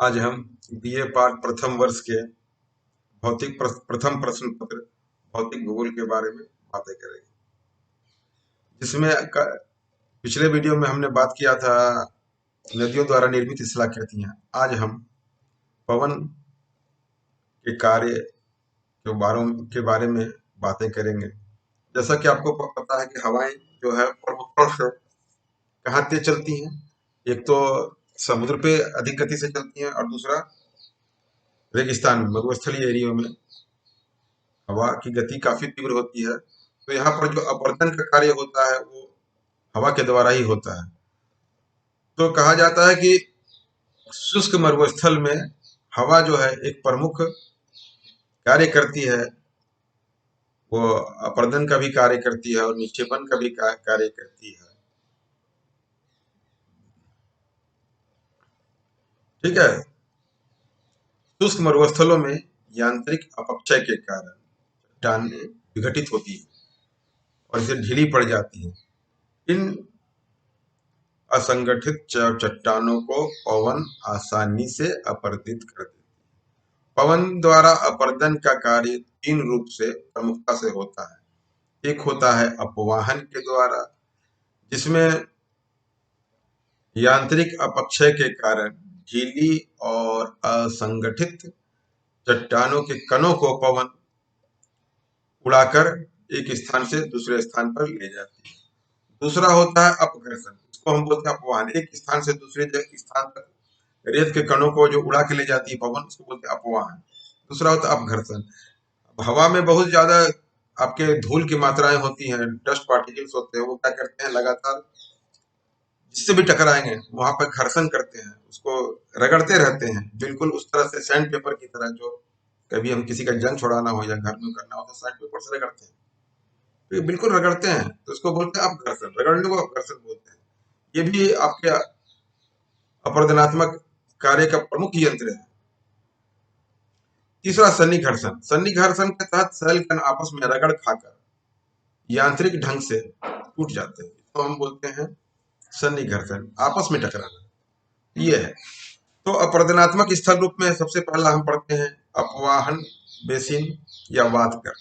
आज हम BA part प्रथम वर्ष के प्रथम प्रश्न पत्र भौतिक भूगोल के बारे में बातें करेंगे। जिसमें पिछले वीडियो में हमने बात किया था नदियों द्वारा निर्मित शिलाकृतियां। आज हम पवन के कार्य के बारे में बातें करेंगे। जैसा कि आपको पता है कि हवाएं जो है प्रमुख से कहाँ तेज चलती हैं। एक तो समुद्र पे अधिक गति से चलती हैं और दूसरा रेगिस्तान में मरुस्थलीय एरियो में हवा की गति काफी तीव्र होती है। तो यहाँ पर जो अपवर्तन का कार्य होता है वो हवा के द्वारा ही होता है। तो कहा जाता है कि शुष्क मरुस्थल में हवा जो है एक प्रमुख कार्य करती है। वो अपवर्तन का भी कार्य करती है और निक्षेपण का भी कार्य करती है। ठीक है। शुष्क मरुस्थलों में यांत्रिक अपक्षय के कारण चट्टानें विघटित होती है और इसे ढीली पड़ जाती है। इन असंगठित चट्टानों को पवन आसानी से अपवर्तित कर देता है। पवन द्वारा अपवर्तन का कार्य तीन रूप से प्रमुखता से होता है। एक होता है अपवाहन के द्वारा, जिसमें यांत्रिक अपक्षय के कारण ढीली और असंगठित चट्टानों के कणों को पवन उड़ाकर एक स्थान से दूसरे स्थान पर ले जाती है। दूसरा होता है अपघर्षण, इसको हम बोलते हैं अपवाहन। एक स्थान से दूसरे स्थान तक रेत के कणों को जो उड़ा के ले जाती है पवन, उसको बोलते हैं अपवाहन। दूसरा होता है अपघर्षण। हवा में बहुत ज्यादा आपके धूल की मात्राएं होती हैं, डस्ट पार्टिकल्स होते हैं, वो क्या करते हैं लगातार जिससे भी टकराएंगे वहां पर घर्षण करते हैं, उसको रगड़ते रहते हैं, बिल्कुल उस तरह से सैंड पेपर की तरह। जो कभी हम किसी का जंग छुड़ाना हो या घर में करना हो तो सैंड पेपर से रगड़ते हैं, तो ये बिल्कुल रगड़ते हैं, तो इसको बोलते हैं अपघर्षण। रगड़ने को अपघर्षण बोलते हैं। ये भी आपके अपवर्तनात्मक कार्य का प्रमुख यंत्र है। तीसरा सन्निघर्षण। सन्निघर्षण के तहत सेल कण आपस में रगड़ खाकर यांत्रिक ढंग से टूट जाते हैं, तो हम बोलते हैं सन्निघर्षण, आपस में टकराना। ये है। तो अपवर्तनात्मक स्थल रूप में सबसे पहला हम पढ़ते हैं अपवाहन बेसिन या वातकर।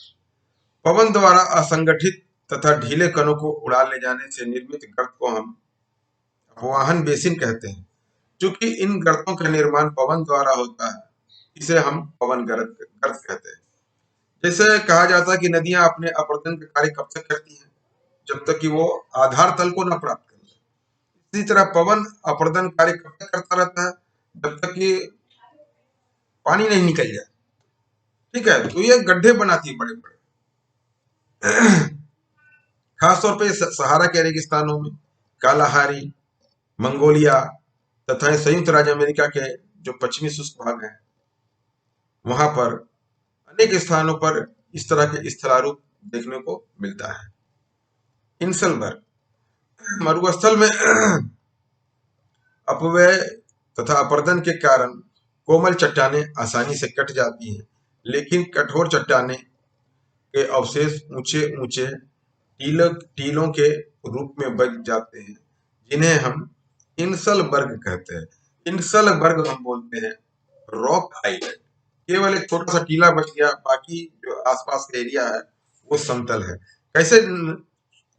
पवन द्वारा असंगठित तथा ढीले कणों को उड़ा ले जाने से निर्मित गर्त को हम अपवाहन बेसिन कहते हैं। चूंकि इन गर्तों का निर्माण पवन द्वारा होता है, इसे हम पवन गर्त कहते हैं। जैसे कहा जाता है कि नदियां अपने अपवर्तन का कार्य कब तक करती हैं, जब तक कि वो आधार तल को न प्राप्त कर ले। इसी तरह पवन अपवर्तन कार्य कब तक करता रहता है, जब तक कि पानी नहीं निकल जाए। ठीक है। तो ये गड्ढे बनाती है बड़े बड़े, खासतौर पे सहारा के रेगिस्तानों में, कालाहारी, मंगोलिया तथा संयुक्त राज्य अमेरिका के जो पश्चिमी शुष्क भाग हैं, वहां पर अनेक स्थानों पर इस तरह के स्थलारूप देखने को मिलता है। इंसलबर्ग। मरुस्थल में अपव्यय तथा अपरदन के कारण कोमल चट्टानें आसानी से कट जाती हैं, लेकिन कठोर चट्टानें के अवशेष ऊंचे ऊंचे टीलों के रूप में बच जाते हैं, जिन्हें हम इंसलबर्ग कहते हैं। इंसलबर्ग हम बोलते हैं रॉक आइलैंड। केवल एक छोटा सा टीला बच गया, बाकी जो आसपास का एरिया है वो समतल है। कैसे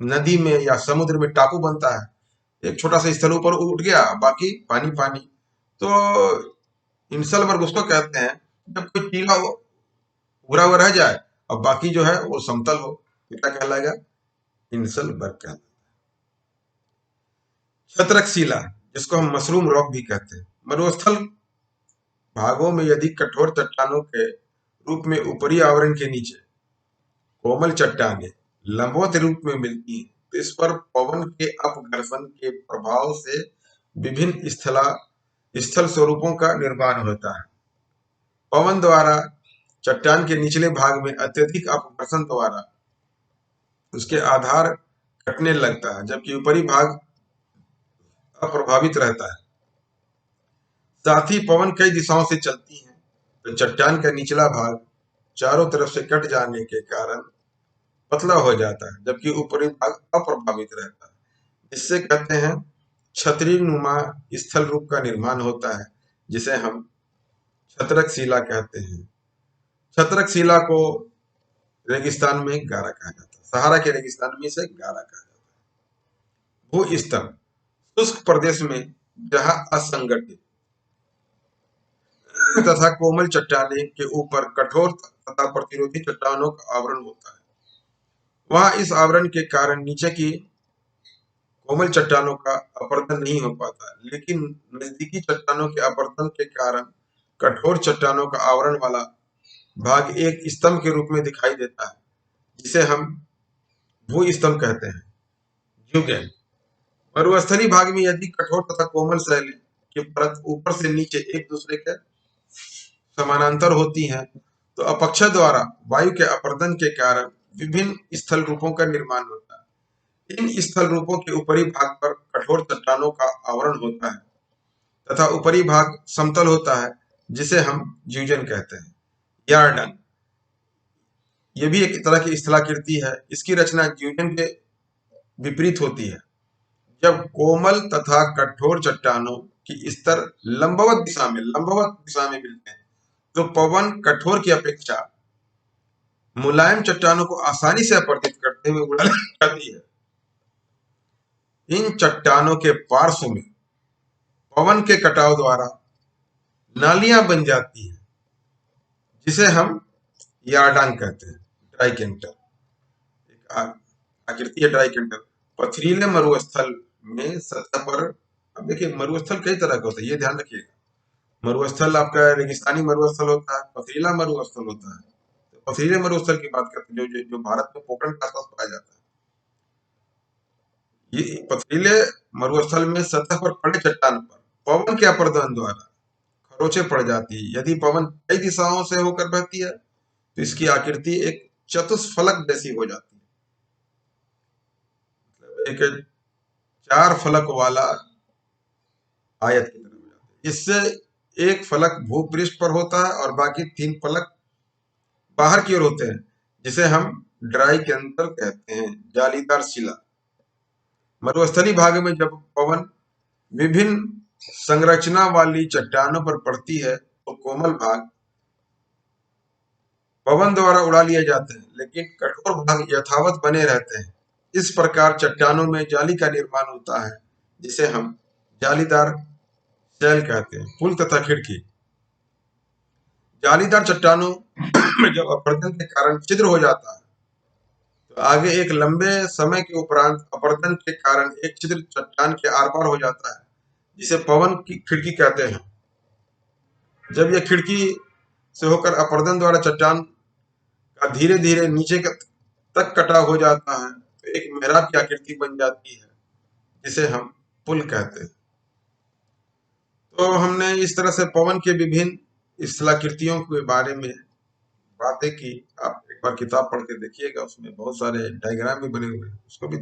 नदी में या समुद्र में टापू बनता है, एक छोटा सा स्थल ऊपर उठ गया, बाकी पानी पानी। तो इंसलबर्ग उसको कहते हैं जब कोई टीला उभरा हुआ रह जाए और बाकी जो है वो समतल हो, तो क्या कहलाएगा? इंसलबर्ग कहलाएगा। छत्रकशिला, जिसको हम मशरूम रॉक भी कहते हैं। मरुस्थल भागों में यदि कठोर चट्टानों के रूप में ऊपरी आवरण के नीचे कोमल चट्टानें लंबवत रूप में मिलती हैं, तो इस पर पवन के अपघर्षण के प्रभाव से विभिन्न स्थल स्वरूपों का निर्माण होता है। पवन द्वारा चट्टान के निचले भाग में अत्यधिक अपघर्षण द्वारा उसके आधार कटने लगता है, जबकि ऊपरी भाग अप्रभावित रहता है। साथ ही पवन कई दिशाओं से चलती है, तो चट्टान का निचला भाग चारों तरफ से कट जाने के कारण पतला हो जाता है, जबकि ऊपरी भाग अप्रभावित रहता है। इससे कहते हैं छतरी नुमा स्थल रूप का निर्माण होता है, जिसे हम छत्रक शिला कहते हैं। छत्रक शिला को रेगिस्तान में गारा कहा जाता है। सहारा के रेगिस्तान में इसे गारा कहा जाता है। भू स्तर शुष्क प्रदेश में जहां असंगठित तथा कोमल चट्टाने के ऊपर कठोर तथा प्रतिरोधी चट्टानों का आवरण होता है, वहां इस आवरण के कारण नीचे की कोमल चट्टानों का अपरदन नहीं हो पाता, लेकिन नजदीकी चट्टानों के अपरदन के कारण कठोर चट्टानों का आवरण वाला भाग एक स्तंभ के रूप में दिखाई देता है, जिसे हम भू स्तंभ कहते हैं। ज्यूगेन मरुस्थलीय भाग में यदि कठोर तथा कोमल शैल की परत ऊपर से नीचे एक दूसरे के समानांतर होती हैं, तो अपक्षय द्वारा वायु के अपरदन के कारण विभिन्न स्थल रूपों का निर्माण होता है। इन स्थल रूपों के ऊपरी भाग पर कठोर चट्टानों का आवरण होता है तथा ऊपरी भाग समतल होता है, जिसे हम ज्यूजन कहते हैं। यार्डन ये भी एक तरह की स्थलाकृति है। इसकी रचना ज्यूजन के विपरीत होती है। जब कोमल तथा कठोर चट्टानों की स्तर लंबवत दिशा में मिलते हैं, तो पवन कठोर की अपेक्षा मुलायम चट्टानों को आसानी से अपरदित करते हुए उड़ा जाती है। इन चट्टानों के पार्श्व में पवन के कटाव द्वारा नालियां बन जाती हैं, जिसे हम यार्डान कहते हैं। ट्राइकेंटर एक आकृति है। ट्राइकेंटर पथरीले मरुस्थल में सतह पर, अब देखिए मरुस्थल कई तरह का होता है, ये ध्यान रखिएगा। मरुस्थल आपका रेगिस्तानी मरुस्थल होता है, पथरीला मरुस्थल होता है। तो पथरीले मरुस्थल की बात करते हैं जो भारत में पोखरण के आसपास पाया जाता है। ये पथरीले मरुस्थल में सतह पर पड़े चट्टान पर पवन के अपरदन द्वारा खरोंचे पड़ जाती है। यदि पवन कई दिशाओं से होकर बहती है, तो इसकी आकृति एक चतुष्फलक जैसी हो जाती है, एक 4 फलक वाला आयत की तरह हो जाता है। इससे एक फलक भूपृष्ठ पर होता है और बाकी 3 फलक बाहर की ओर होते हैं, जिसे हम ड्राइकेंटर कहते हैं। जालीदार शिला मरुस्थलीय भाग में जब पवन विभिन्न संरचना वाली चट्टानों पर पड़ती है, तो कोमल भाग पवन द्वारा उड़ा लिए जाते हैं, लेकिन कठोर भाग यथावत बने रहते हैं। इस प्रकार चट्टानों में जाली का निर्माण होता है, जिसे हम जालीदार शैल कहते हैं। पुल तथा खिड़की जालीदार चट्टानों में जब अपरदन के कारण छिद्र हो जाता है, तो आगे एक लंबे समय के उपरांत अपरदन के कारण एक छिद्र चट्टान के आर पार हो जाता है, जिसे पवन की खिड़की कहते हैं। जब यह खिड़की से होकर अपरदन द्वारा चट्टान का धीरे धीरे नीचे तक कटाव हो जाता है, तो एक मेहराब की आकृति बन जाती है, जिसे हम पुल कहते हैं। तो हमने इस तरह से पवन के विभिन्न स्थलाकृतियों के बारे में बातें की। आप एक बार किताब पढ़ के देखिएगा, उसमें बहुत सारे डायग्राम भी बने हुए हैं, उसको भी